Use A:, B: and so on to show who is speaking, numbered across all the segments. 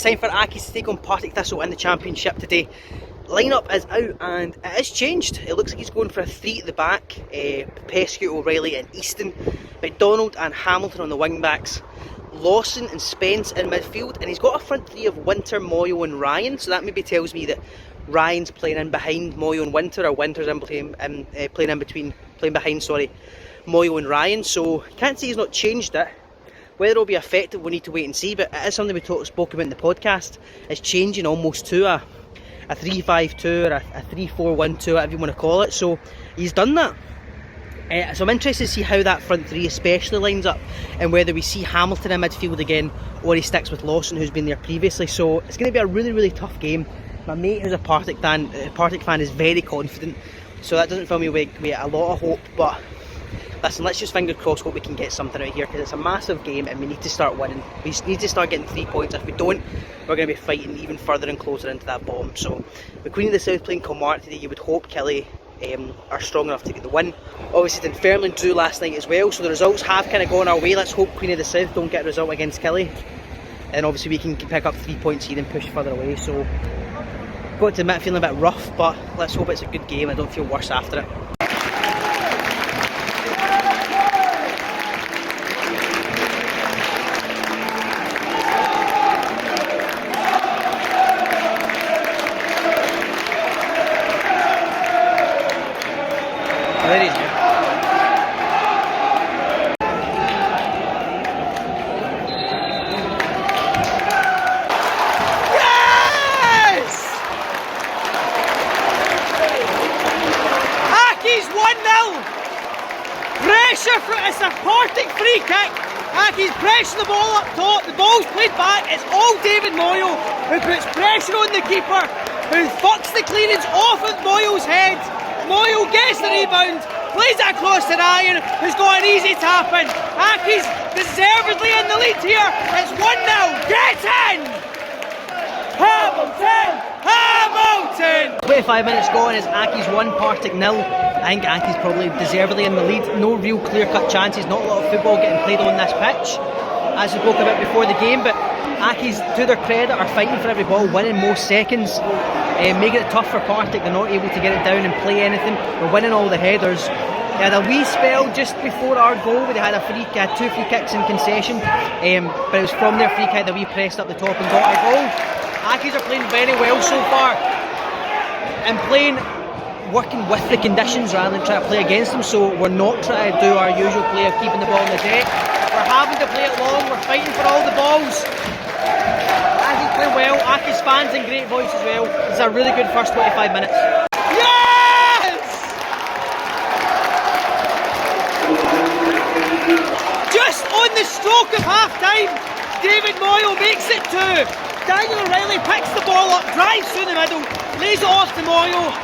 A: It's time for Accies to take on Partick Thistle in the championship today. Lineup is out and it has changed. It looks like he's going for a 3 at the back. Pescu, O'Reilly and Easton. McDonald and Hamilton on the wing backs. Lawson and Spence in midfield, and he's got a front three of Winter, Moyo and Ryan, so that maybe tells me that Ryan's playing in behind Moyo and Winter, or Winter's playing behind Moyo and Ryan, so can't say he's not changed it. Whether it'll be effective, we'll need to wait and see, but it is something we spoke about in the podcast. It's changing almost to a 3-5-2 or a 3-4-1-2, whatever you want to call it, so he's done that. So I'm interested to see how that front three especially lines up, and whether we see Hamilton in midfield again or he sticks with Lawson, who's been there previously. So it's going to be a really, really tough game. My mate, who's a Partick fan, is very confident, so that doesn't fill me with a lot of hope. But listen, let's just finger cross hope we can get something out here, because it's a massive game and we need to start winning. We just need to start getting 3 points. If we don't, we're going to be fighting even further and closer into that bottom. So the Queen of the South playing Kilmarnock today, you would hope Kelly are strong enough to get the win. Obviously Dunfermline drew last night as well, so the results have kind of gone our way. Let's hope Queen of the South don't get a result against Kelly, and obviously we can pick up 3 points here and push further away. So got to admit, feeling a bit rough, but let's hope it's a good game. I don't feel worse after it. There he is. Yes! Accies 1-0. Pressure for it's a Partick free kick. Accies pressing the ball up top. The ball's played back. It's all David Moyo who puts pressure on the keeper, who fucks the clearance off of Moyo's head. Moyo gets the rebound, plays it across to Ryan, who's got an easy tap in. Accies deservedly in the lead here. It's 1-0. Get in! Hamilton! Hamilton! 25 minutes gone as Accies 1, Partick 0. I think Accies probably deservedly in the lead. No real clear-cut chances, not a lot of football getting played on this pitch, as we spoke about before the game, but Accies, to their credit, are fighting for every ball, winning most seconds, making it tough for Partick. They're not able to get it down and play anything. We're winning all the headers. They had a wee spell just before our goal where they had 2 free kicks in concession, but it was from their free kick that we pressed up the top and got our goal. Accies are playing very well so far, and working with the conditions rather than trying to play against them. So we're not trying to do our usual play of keeping the ball in the deck. We're having to play it long, we're fighting for all the balls. Accies playing well, Accies fans in great voice as well. It's a really good first 25 minutes. Yes! Just on the stroke of half time, David Moyo makes it 2. Daniel O'Reilly picks the ball up, drives through the middle, lays it off to Moyo.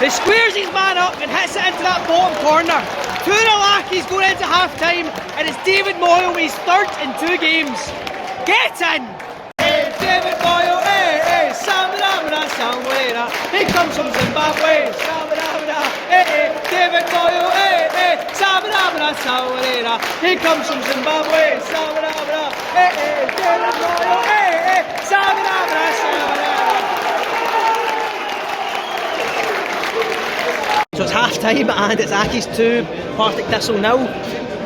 A: He squares his man up and hits it into that bottom corner. 2-0 Accies going into half time, and it's David Moyo, he's third in 2 games. Get in! Hey, David Moyo, hey, hey, Samara, Samara. He comes from Zimbabwe. Samara, hey, hey, David Moyo, hey, hey, Samara, Samara. He comes from Zimbabwe. Samara, hey, hey, David Moyo, hey, hey, Samara, Samara. So it's half time and it's Accies 2, Partick Thistle 0.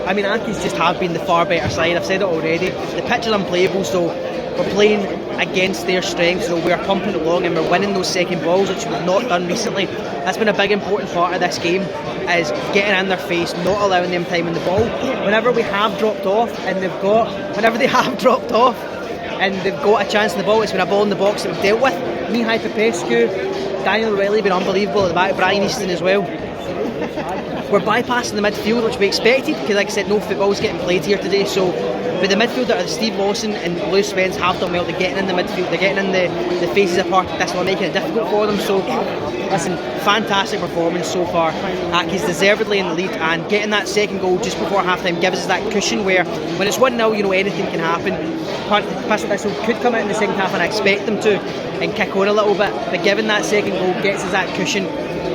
A: I mean, Accies just have been the far better side, I've said it already. The pitch is unplayable, so we're playing against their strengths. So we're pumping it along and we're winning those second balls, which we've not done recently. That's been a big important part of this game, is getting in their face, not allowing them time in the ball. Whenever they have dropped off and they've got a chance in the ball, it's been a ball in the box that we've dealt with. Mihai Popescu, Daniel O'Reilly been unbelievable at the back, Brian Easton as well. We're bypassing the midfield, which we expected, because like I said, no football's getting played here today. So, but the midfielder, Steve Lawson and Lewis Spence, have done well. They're getting in the midfield, they're getting in the faces of Partick Thistle, making it difficult for them. So, listen, fantastic performance so far. Accies deservedly in the lead, and getting that second goal just before half time gives us that cushion where, when it's 1-0, you know, anything can happen. Partick Thistle could come out in the second half, and I expect them to, and kick on a little bit, but giving that second goal gets us that cushion.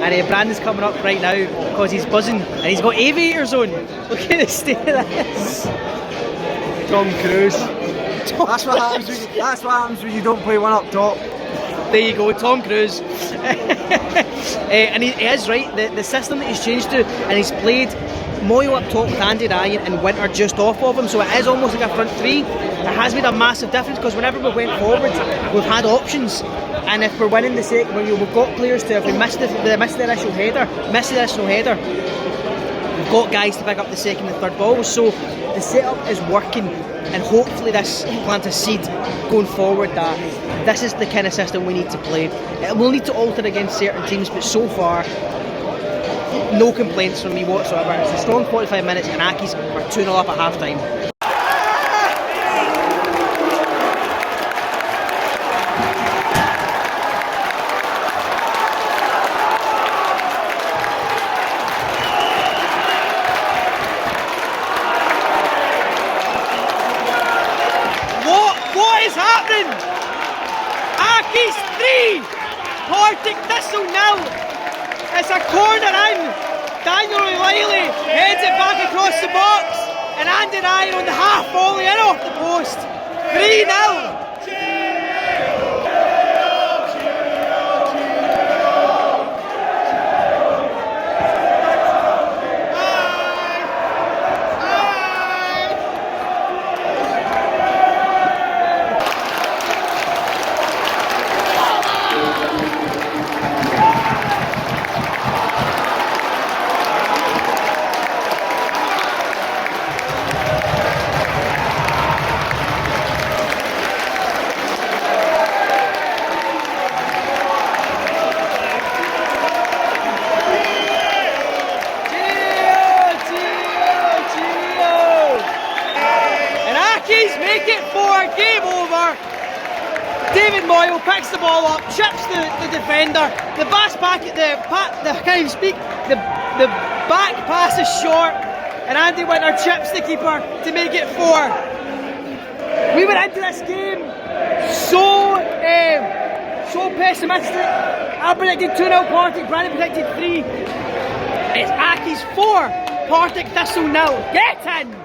A: And Brandon's coming up right now because he's buzzing and he's got aviators on. Look at the state of this. Tom Cruise. Tom
B: That's what happens. That's what happens when you don't play one up top.
A: There you go, Tom Cruise. And he is right. The system that he's changed to, and he's played Moyo up top with Andy Ryan and Winter just off of him, so it is almost like a front three. It has made a massive difference because whenever we went forward, we've had options. And if we're winning the second, when we've got players to, if we miss the initial header, we've got guys to pick up the second and third balls. So the setup is working, and hopefully this plant a seed going forward that this is the kind of system we need to play. It will need to alter against certain teams, but so far, no complaints from me whatsoever. It's a strong 45 minutes, and Accies are 2-0 up at half time. What is happening? Accies 3, Partick Thistle 0. It's a corner in. Daniel O'Reilly heads it back across the box, and Andy Ryan on the half volley in off the post. 3-0. Make it 4, game over. David Moyle picks the ball up, chips the defender. The back pass is short, and Andy Winter chips the keeper to make it 4. We went into this game so pessimistic. I predicted 2-0 Partick, Brandon predicted 3. It's Accies 4, Partick Thistle 0. Get in!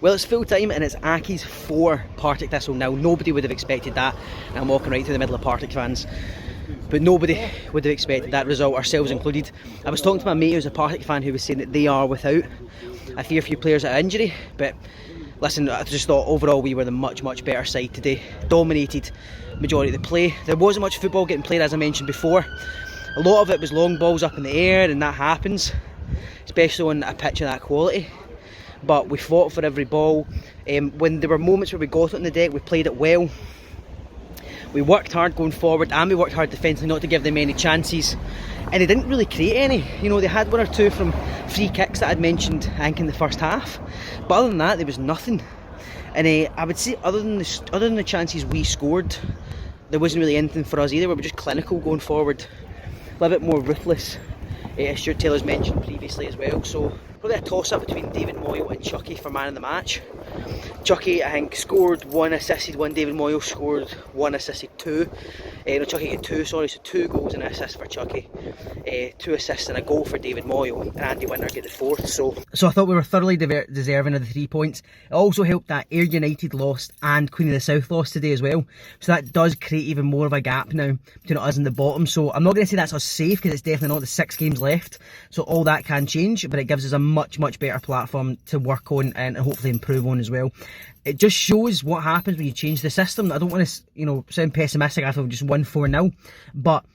A: Well, it's full time and it's Accies 4, Partick Thistle 0. Nobody would have expected that. I'm walking right to the middle of Partick fans, but nobody would have expected that result, ourselves included. I was talking to my mate who's a Partick fan who was saying that they are without a fair few players at injury, but listen, I just thought overall we were the much better side today. Dominated majority of the play. There wasn't much football getting played, as I mentioned before. A lot of it was long balls up in the air, and that happens, especially on a pitch of that quality. But we fought for every ball. When there were moments where we got it on the deck, we played it well. We worked hard going forward, and we worked hard defensively not to give them any chances. And they didn't really create any. You know, they had 1 or 2 from free kicks that I'd mentioned, I think, in the first half. But other than that, there was nothing. And I would say, other than the chances we scored, there wasn't really anything for us either. We were just clinical going forward, a little bit more ruthless, as Stuart Taylor's mentioned previously as well. So Probably a toss-up between David Moyle and Chucky for man of the match. Chucky, I think, scored 1, assisted 1. David Moyle scored 1, assisted 2. No, Chucky got 2, sorry, so 2 goals and an assist for Chucky. 2 assists and a goal for David Moyle, and Andy Winter get the 4th. So I thought we were thoroughly deserving of the 3 points. It also helped that Ayr United lost and Queen of the South lost today as well. So that does create even more of a gap now between us and the bottom. So I'm not going to say that's us safe, because it's definitely not. The 6 games left, so all that can change, but it gives us a much better platform to work on and hopefully improve on as well. It just shows what happens when you change the system. I don't want to, you know, sound pessimistic after we just won 4-0, but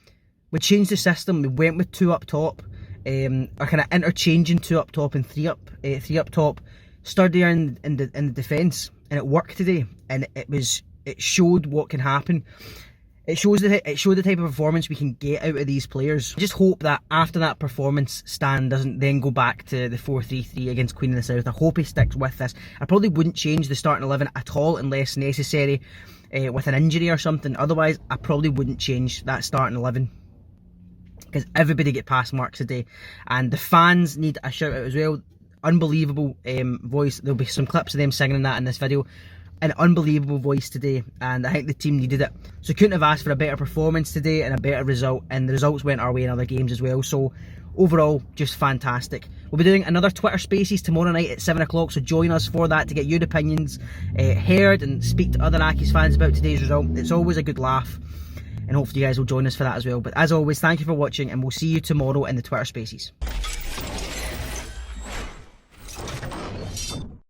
A: we changed the system. We went with 2 up top, or kind of interchanging 2 up top and 3 up top, sturdier in the defence, and it worked today. And it showed what can happen. It showed the type of performance we can get out of these players. I just hope that after that performance, Stan doesn't then go back to the 4-3-3 against Queen of the South. I hope he sticks with this. I probably wouldn't change the starting 11 at all unless necessary, with an injury or something. Otherwise, I probably wouldn't change that starting 11. Because everybody get pass marks today. And the fans need a shout out as well. Unbelievable voice. There'll be some clips of them singing that in this video. An unbelievable voice today, and I think the team needed it. So couldn't have asked for a better performance today and a better result, and the results went our way in other games as well. So overall, just fantastic. We'll be doing another Twitter Spaces tomorrow night at 7 o'clock, so join us for that to get your opinions heard and speak to other Accies fans about today's result. It's always a good laugh, and hopefully you guys will join us for that as well. But as always, thank you for watching, and we'll see you tomorrow in the Twitter Spaces.